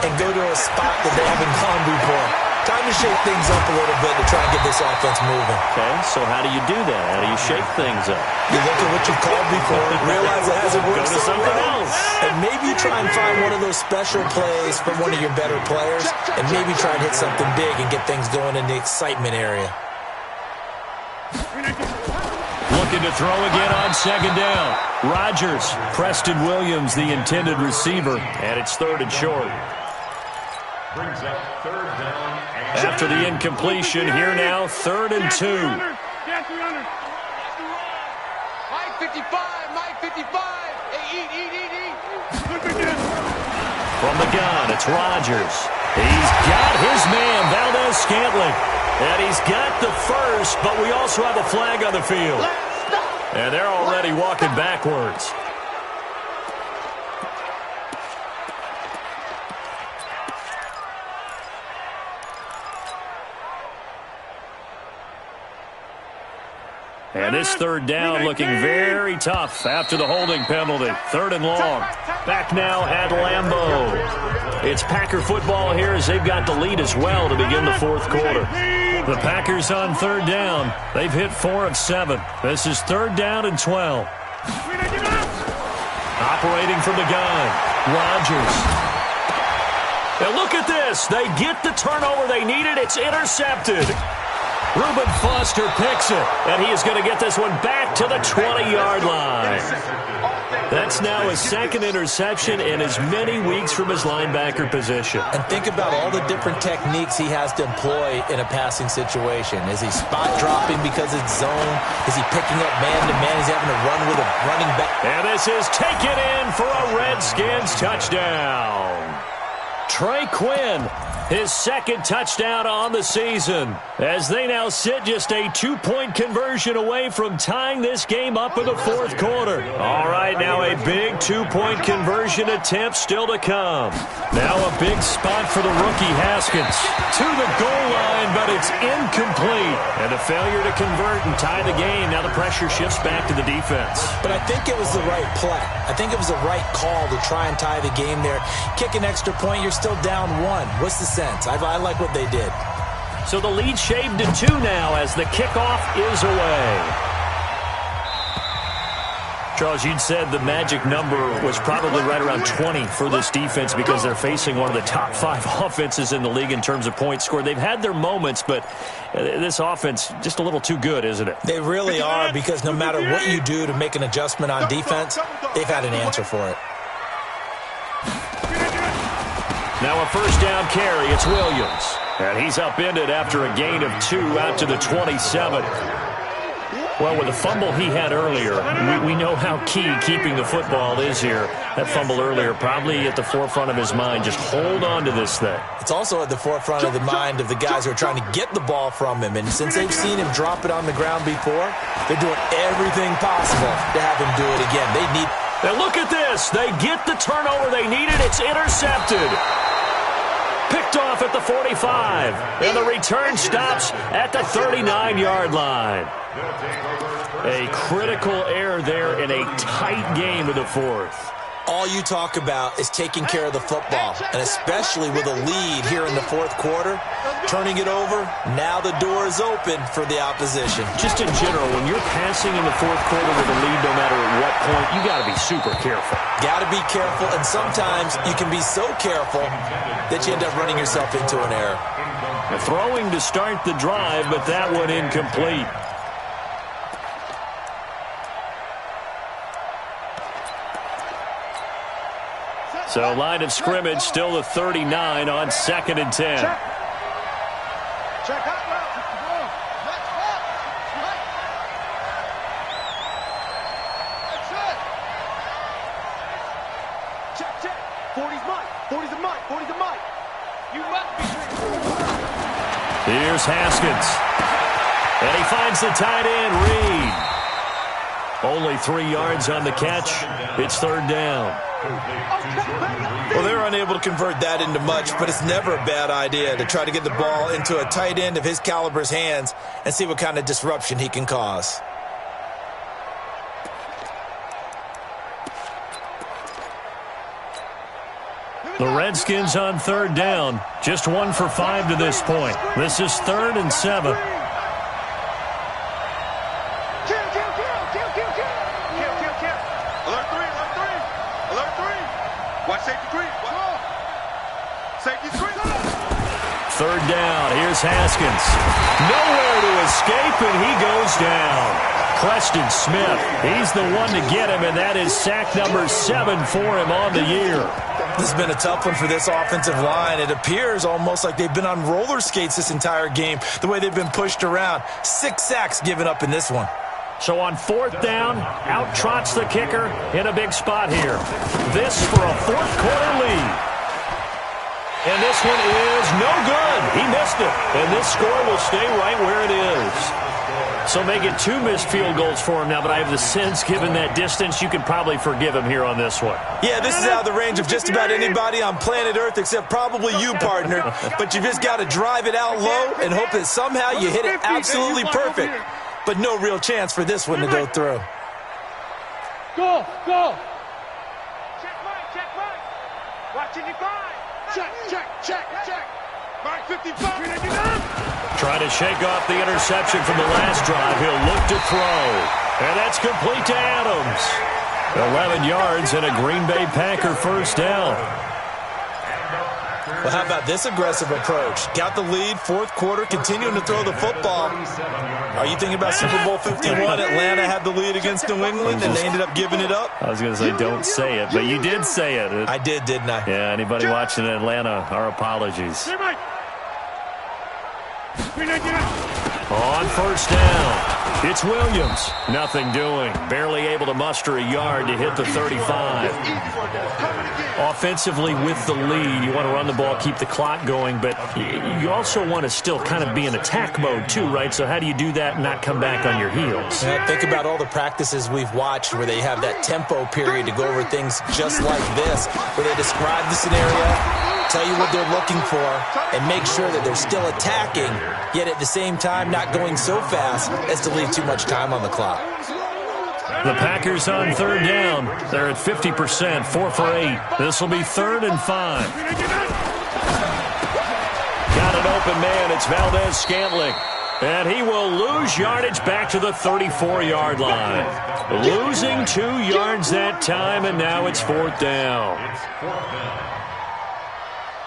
and go to a spot that they haven't gone before. Time to shake things up a little bit to try and get this offense moving. Okay, so how do you do that? How do you shake things up? You look at what you've called before, realize it hasn't worked. Go to something else. And maybe you try and find one of those special plays from one of your better players, and maybe try and hit something big and get things going in the excitement area. Looking to throw again on second down. Rodgers, Preston Williams, the intended receiver, and it's 3rd and short. Brings up 3rd down. After the incompletion, here now, 3rd and 2. Mike 55, Mike 55. Hey, eat. From the gun, it's Rodgers. He's got his man, Valdez-Scantling. And he's got the first, but we also have a flag on the field. And they're already walking backwards. And this 3rd down looking very tough after the holding penalty. 3rd and long. Back now at Lambeau. It's Packer football here as they've got the lead as well to begin the 4th quarter. The Packers on 3rd down. They've hit 4 of 7. This is 3rd down and 12. Operating from the gun, Rodgers. Now look at this. They get the turnover they needed. It's intercepted. Reuben Foster picks it, and he is going to get this one back to the 20-yard line. That's now his 2nd interception in as many weeks from his linebacker position. And think about all the different techniques he has to employ in a passing situation. Is he spot dropping because it's zone? Is he picking up man-to-man? He's having to run with a running back. And this is taken in for a Redskins touchdown. Trey Quinn, his 2nd touchdown on the season, as they now sit just a 2-point conversion away from tying this game up in the 4th quarter. All right, now a big 2-point conversion attempt still to come. Now a big spot for the rookie Haskins. To the goal line, but it's incomplete. And a failure to convert and tie the game. Now the pressure shifts back to the defense. But I think it was the right play. I think it was the right call to try and tie the game there. Kick an extra point, you're still down 1. What's the sense? I like what they did. So the lead shaved to 2 now as the kickoff is away. Charles, you'd said the magic number was probably right around 20 for this defense because they're facing one of the top 5 offenses in the league in terms of points scored. They've had their moments, but this offense just a little too good, isn't it? They really are, because no matter what you do to make an adjustment on defense, they've had an answer for it. Now a first down carry. It's Williams. And he's upended after a gain of 2 out to the 27. Well, with the fumble he had earlier, we know how key keeping the football is here. That fumble earlier probably at the forefront of his mind. Just hold on to this thing. It's also at the forefront of the mind of the guys who are trying to get the ball from him. And since they've seen him drop it on the ground before, they're doing everything possible to have him do it again. They need... Now look at this. They get the turnover they needed. It's intercepted. Picked off at the 45. And the return stops at the 39-yard line. A critical error there in a tight game in the fourth. All you talk about is taking care of the football, and especially with a lead here in the fourth quarter, turning it over, now the door is open for the opposition. Just in general, when you're passing in the fourth quarter with a lead, no matter at what point, you got to be super careful. Got to be careful, and sometimes you can be so careful that you end up running yourself into an error. Throwing to start the drive, but that one incomplete. So line of scrimmage still the 39 on 2nd and 10. Check out route. That's it. Check. 40's mine. 40's a mine. 40's a mine. You must be free. Here's Haskins. And he finds the tight end, Reed. Only 3 yards on the catch. It's 3rd down. Well, they're unable to convert that into much, but it's never a bad idea to try to get the ball into a tight end of his caliber's hands and see what kind of disruption he can cause. The Redskins on 3rd down. Just 1 for 5 to this point. This is 3rd and 7. Third down. Here's Haskins. Nowhere to escape, and he goes down. Preston Smith, he's the one to get him, and that is sack number 7 for him on the year. This has been a tough one for this offensive line. It appears almost like they've been on roller skates this entire game, the way they've been pushed around. 6 sacks given up in this one. So on 4th down, out trots the kicker in a big spot here. This for a 4th quarter lead. And this one is no good. He missed it. And this score will stay right where it is. So make it 2 missed field goals for him now, but I have the sense, given that distance, you can probably forgive him here on this one. Yeah, this is out of the range of just about anybody on planet Earth except probably you, partner. But you just got to drive it out low and hope that somehow you hit it absolutely perfect. But no real chance for this one to go through. Go. Check Mike. Watching you find. Check. Mike 55. Trying to shake off the interception from the last drive. He'll look to throw. And that's complete to Adams. 11 yards and a Green Bay Packer first down. Well, how about this aggressive approach? Got the lead, 4th quarter, continuing to throw the football. Are you thinking about Super Bowl 51? Atlanta had the lead against New England, and they ended up giving it up? I was going to say don't say it, but you did say it. I did, didn't I? Yeah, anybody watching Atlanta, our apologies. On 1st down, it's Williams. Nothing doing. Barely able to muster a yard to hit the 35. Offensively with the lead, you want to run the ball, keep the clock going, but you also want to still kind of be in attack mode too, right? So how do you do that and not come back on your heels? Yeah, think about all the practices we've watched where they have that tempo period to go over things just like this, where they describe the scenario, tell you what they're looking for, and make sure that they're still attacking, yet at the same time not going so fast as to leave too much time on the clock. The Packers on 3rd down. They're at 50%, 4 for 8. This will be 3rd and 5. open man. It's Valdez-Scantling. And he will lose yardage back to the 34-yard line. Losing 2 yards that time, and now it's 4th down.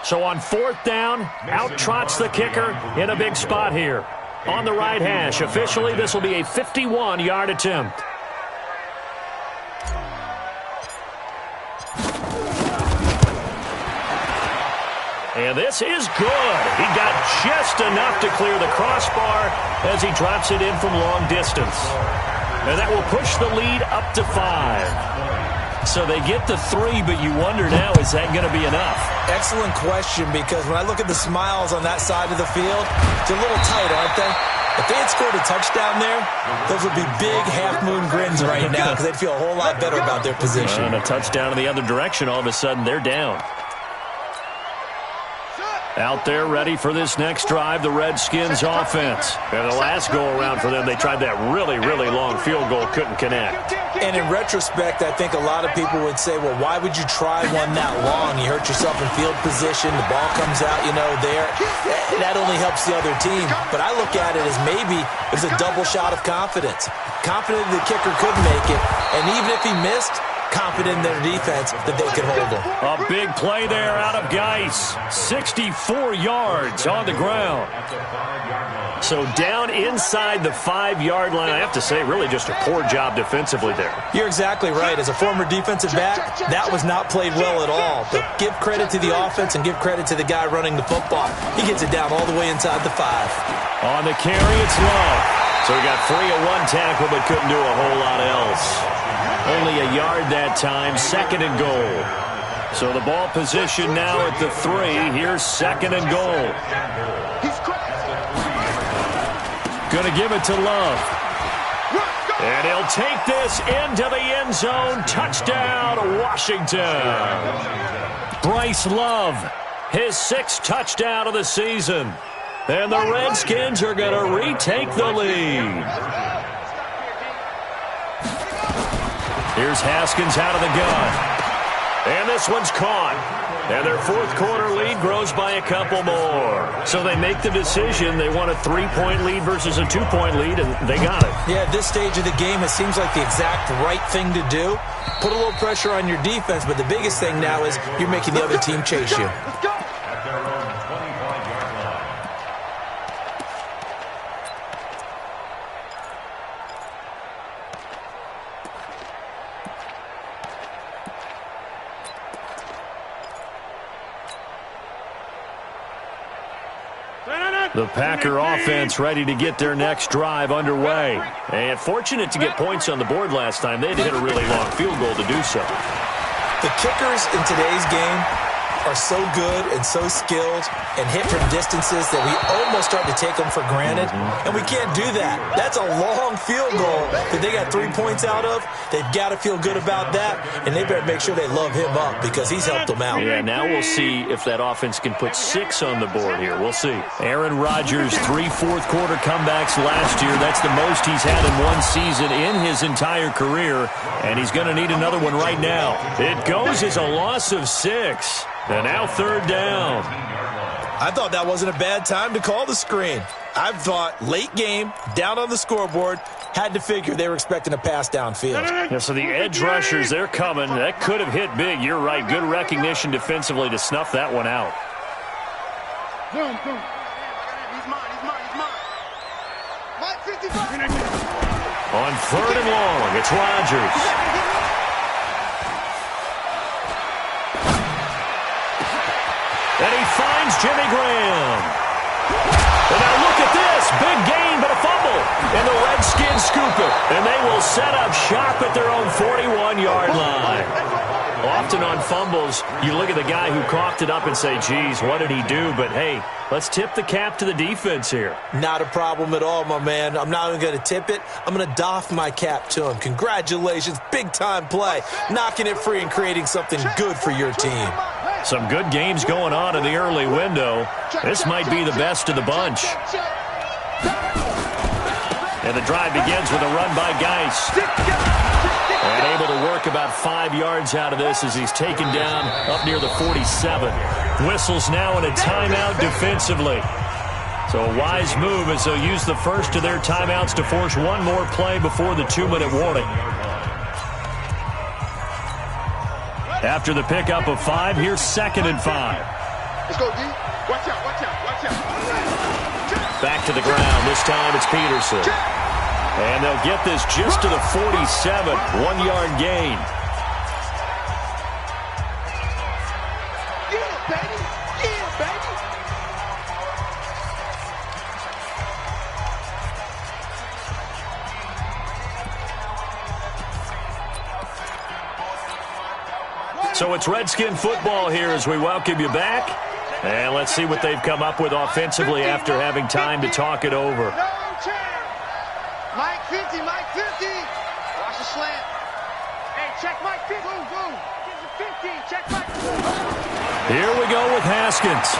So on 4th down, out trots the kicker in a big spot here. On the right hash, officially this will be a 51-yard attempt. And this is good. He got just enough to clear the crossbar as he drops it in from long distance. And that will push the lead up to 5. So they get the 3, but you wonder now, is that going to be enough? Excellent question, because when I look at the smiles on that side of the field, it's a little tight, aren't they? If they had scored a touchdown there, those would be big half-moon grins right now because they'd feel a whole lot better about their position. And a touchdown in the other direction, all of a sudden they're down. Out there ready for this next drive, the Redskins offense. And the last go-around for them, they tried that really, really long field goal, couldn't connect. And in retrospect, I think a lot of people would say, well, why would you try one that long? You hurt yourself in field position, the ball comes out, there. That only helps the other team. But I look at it as maybe it was a double shot of confidence. Confident the kicker could make it, and even if he missed, confident in their defense that they could hold him. A big play there out of Geis. 64 yards on the ground. So down inside the 5-yard line. I have to say, really just a poor job defensively there. You're exactly right. As a former defensive back, that was not played well at all. But give credit to the offense and give credit to the guy running the football. He gets it down all the way inside the 5. On the carry, it's Love. So he got free of 1 tackle, but couldn't do a whole lot else. Only a yard that time, 2nd and goal. So the ball position now at the 3. Here's 2nd and goal. Going to give it to Love. And he'll take this into the end zone. Touchdown, Washington. Bryce Love, his 6th touchdown of the season. And the Redskins are going to retake the lead. Here's Haskins out of the gun. And this one's caught. And their 4th quarter lead grows by a couple more. So they make the decision. They want a 3-point lead versus a 2-point lead, and they got it. Yeah, at this stage of the game, it seems like the exact right thing to do. Put a little pressure on your defense, but the biggest thing now is you're making the other team chase you. The Packer offense ready to get their next drive underway. And fortunate to get points on the board last time. They had to hit a really long field goal to do so. The kickers in today's game are so good and so skilled and hit from distances that we almost start to take them for granted. And we can't do that. That's a long field goal that they got 3 points out of. They've got to feel good about that, and they better make sure they love him up because he's helped them out. Yeah, now we'll see if that offense can put 6 on the board here. We'll see. Aaron Rodgers, 3 fourth-quarter comebacks last year. That's the most he's had in one season in his entire career, and he's going to need another one right now. It goes as a loss of 6. And now 3rd down. I thought that wasn't a bad time to call the screen. I thought late game, down on the scoreboard, had to figure they were expecting a pass downfield. Yeah, so the edge rushers, they're coming. That could have hit big. You're right. Good recognition defensively to snuff that one out. He's mine. On 3rd and long, it's Rodgers. And he finds Jimmy Graham. And now look at this. Big gain, but a fumble. And the Redskins scoop it. And they will set up shop at their own 41-yard line. Often on fumbles, you look at the guy who coughed it up and say, geez, what did he do? But, hey, let's tip the cap to the defense here. Not a problem at all, my man. I'm not even going to tip it. I'm going to doff my cap to him. Congratulations. Big-time play. Knocking it free and creating something good for your team. Some good games going on in the early window. This might be the best of the bunch. And the drive begins with a run by Geis. And able to work about 5 yards out of this as he's taken down up near the 47. Whistles now in a timeout defensively. So a wise move as they'll use the first of their timeouts to force one more play before the 2-minute warning. After the pickup of 5, here's 2nd and 5. Let's go, D. Watch out, watch out, watch out. Back to the ground. This time it's Peterson. And they'll get this just to the 47. 1-yard gain. Yeah, baby. Yeah, baby. So it's Redskin football here as we welcome you back. And let's see what they've come up with offensively after having time to talk it over. Mike 50, Mike 50. Watch the slant. Hey, check Mike 50. Boom, boom. 50, check Mike 50. Here we go with Haskins.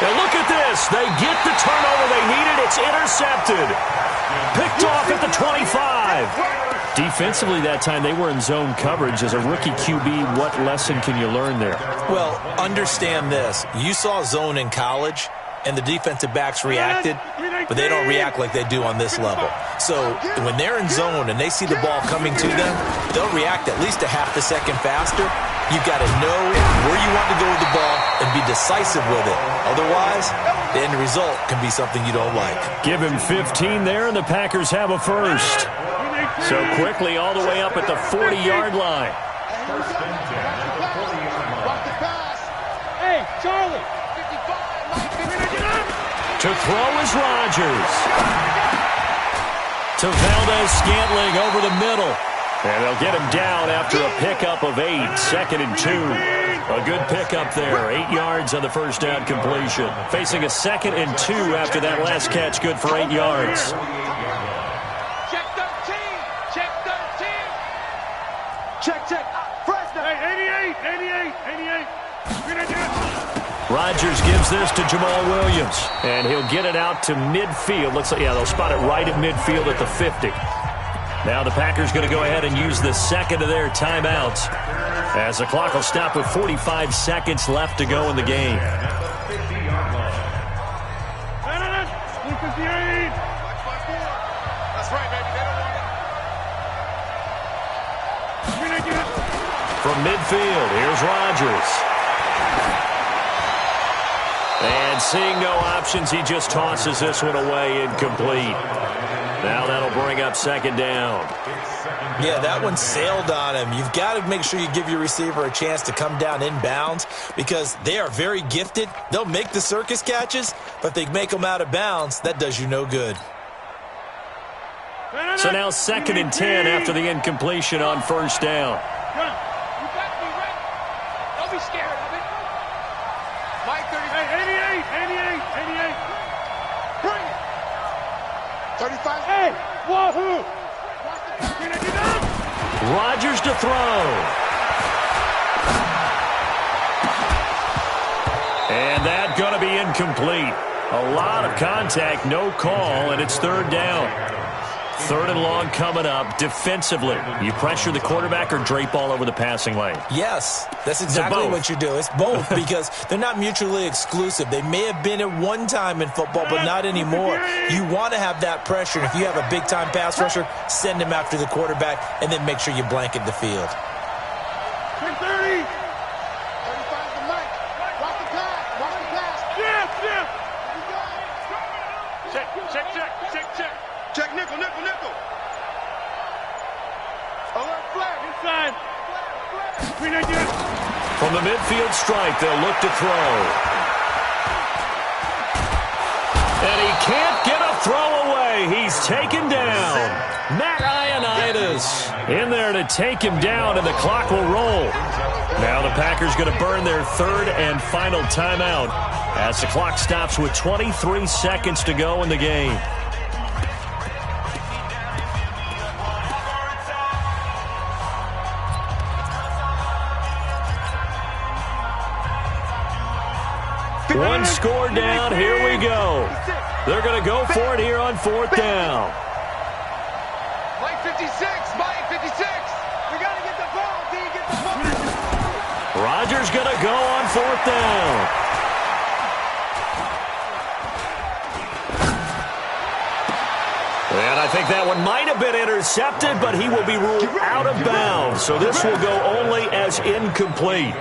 And look at this. They get the turnover they needed. It's intercepted. Picked off at the 25. Defensively that time, they were in zone coverage. As a rookie QB, what lesson can you learn there? Well, understand this. You saw zone in college, and the defensive backs reacted, but they don't react like they do on this level. So when they're in zone and they see the ball coming to them, they'll react at least a half a second faster. You've got to know where you want to go with the ball and be decisive with it. Otherwise, the end result can be something you don't like. Give him 15 there, and the Packers have a first. So quickly all the way up at the 40-yard line. Hey, Charlie. To throw is Rodgers. To Valdez-Scantling over the middle. And they'll get him down after a pickup of 8. 2nd and 2. A good pickup there. 8 yards on the first down completion. Facing a 2nd and 2 after that last catch. Good for 8 yards. Check 13. Check 13. Check, check. Fresno. Hey, 88. Rodgers gives this to Jamal Williams. And he'll get it out to midfield. Looks like, yeah, they'll spot it right at midfield at the 50. Now the Packers going to go ahead and use the second of their timeouts as the clock will stop with 45 seconds left to go in the game. That's right, baby. From midfield, here's Rodgers. And seeing no options, he just tosses this one away, incomplete. Now that'll bring up 2nd down. Yeah, that one sailed on him. You've got to make sure you give your receiver a chance to come down inbounds because they are very gifted. They'll make the circus catches, but if they make them out of bounds, that does you no good. So now 2nd and 10 after the incompletion on first down. You better be ready. Don't be scared of it. Mike 30. Hey, 88. Bring it. 35. Hey, wahoo. Rodgers to throw. And that's going to be incomplete. A lot of contact, no call, and it's 3rd down. 3rd and long coming up. Defensively, you pressure the quarterback or drape all over the passing lane? Yes, that's exactly what you do. It's both because they're not mutually exclusive. They may have been at one time in football, but not anymore. You want to have that pressure. And if you have a big-time pass rusher, send him after the quarterback and then make sure you blanket the field. 30. 35 to Mike. Watch the pass. Watch the pass. Yes. Check. Check nickel. Alert flag. Inside. From the midfield strike, they'll look to throw. And he can't get a throw away. He's taken down. Matt Ioannidis in there to take him down, and the clock will roll. Now the Packers going to burn their 3rd and final timeout as the clock stops with 23 seconds to go in the game. One score down. Here we go. They're going to go for it here on 4th down. Mike 56. Mike 56. We got to get the ball. D, get the ball. Rodgers going to go on 4th down. And I think that one might have been intercepted, but he will be ruled out of bounds. So this will go only as incomplete.